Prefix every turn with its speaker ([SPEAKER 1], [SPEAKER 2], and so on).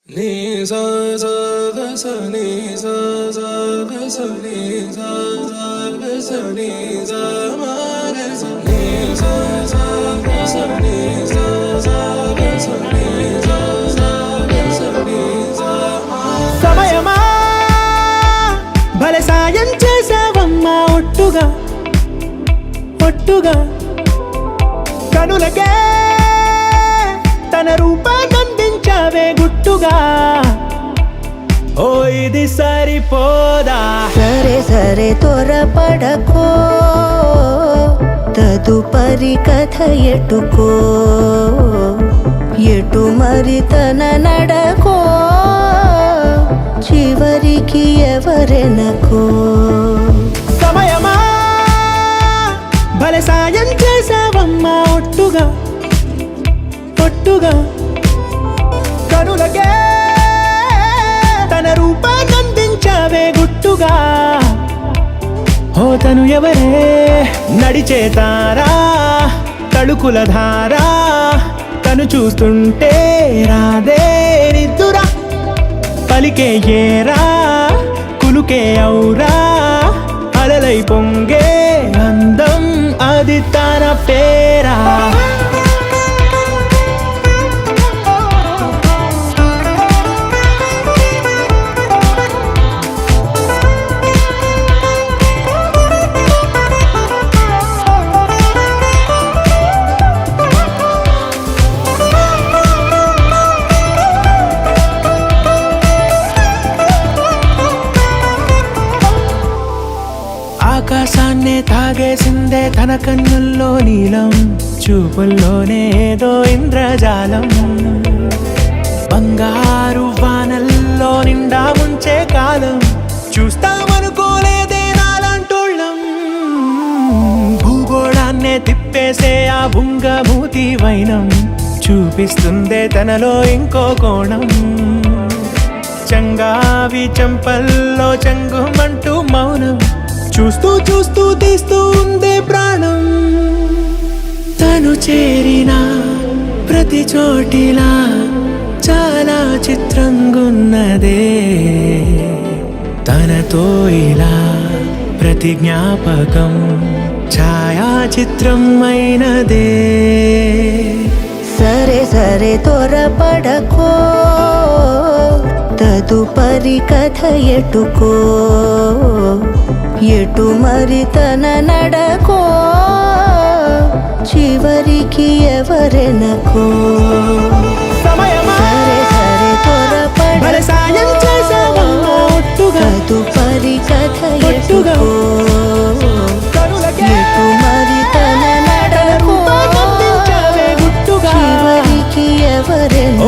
[SPEAKER 1] Ni sa sa ga sa ni sa sa ga sa ni sa sa ga sa ni sa ma ga sa ni sa sa ga sa ni sa sa ga sa ni sa sa ga sa ni sa ma
[SPEAKER 2] సమయమా భలే సాయం చేసావమ్మా ఒట్టుగా ఒట్టుగా కనులకే తన రూపాన్నందించావే గుట్టుగా ఓ ఇది సరిపోదా
[SPEAKER 3] సరే సరే త్వరపడకో తదుపరి కథ ఎటుకో ఎటు మరి తన నడకో చివరికి ఎవరెనకో
[SPEAKER 2] సమయమా భలే సాయం చేసావమ్మా ఒట్టుగా ఒట్టుగా కనులకే తన రూపాన్నందించావే గుట్టుగా ఓ తను ఎవరే నడిచే తారా తడుకుల ధారా తను చూస్తుంటే రాదే నిద్దురా పలికే ఏరా కులుకే ఔరా అలలై పొంగే అందం అది తన పేరా ఆకాశాన్నే తాగేసిందే తన కన్నుల్లో నీలం చూపుల్లోనే ఏదో ఇంద్రజాలం బంగారు వానల్లో నిండా ముంచే కాలం చూస్తామనుకోలేదే నాలంటోళ్ళం భూగోళాన్నే తిప్పేసే ఆ బుంగమూతి వైనం చూపిస్తుందే తనలో ఇంకో కోణం చంగావి చెంపల్లో చంగుమంటూ మౌనం చూస్తూ చూస్తూ తీస్తూ ఉందే ప్రాణం తను చేరిన ప్రతి చోటిలా చాలా చిత్రంగున్నదే తనతో ఇలా ప్రతి జ్ఞాపకం ఛాయాచిత్రం అయినదే
[SPEAKER 3] సరే సరే త్వరపడకో తదుపరి కథ ఎటుకో ఎటు మరి తన నడకో చివరికి ఎవరెనకో
[SPEAKER 2] సమయమా
[SPEAKER 3] సరే సరే
[SPEAKER 2] భలే సాయం చేసావమ్మా ఒట్టుగా
[SPEAKER 3] తదుపరి కథ
[SPEAKER 2] ఒట్టుగా
[SPEAKER 3] ఎటుకో
[SPEAKER 2] కనులకే
[SPEAKER 3] ఎటు మరి తన నడకో
[SPEAKER 2] రూపాన్నందించావే గుట్టుగా
[SPEAKER 3] చివరికి ఎవరెనకో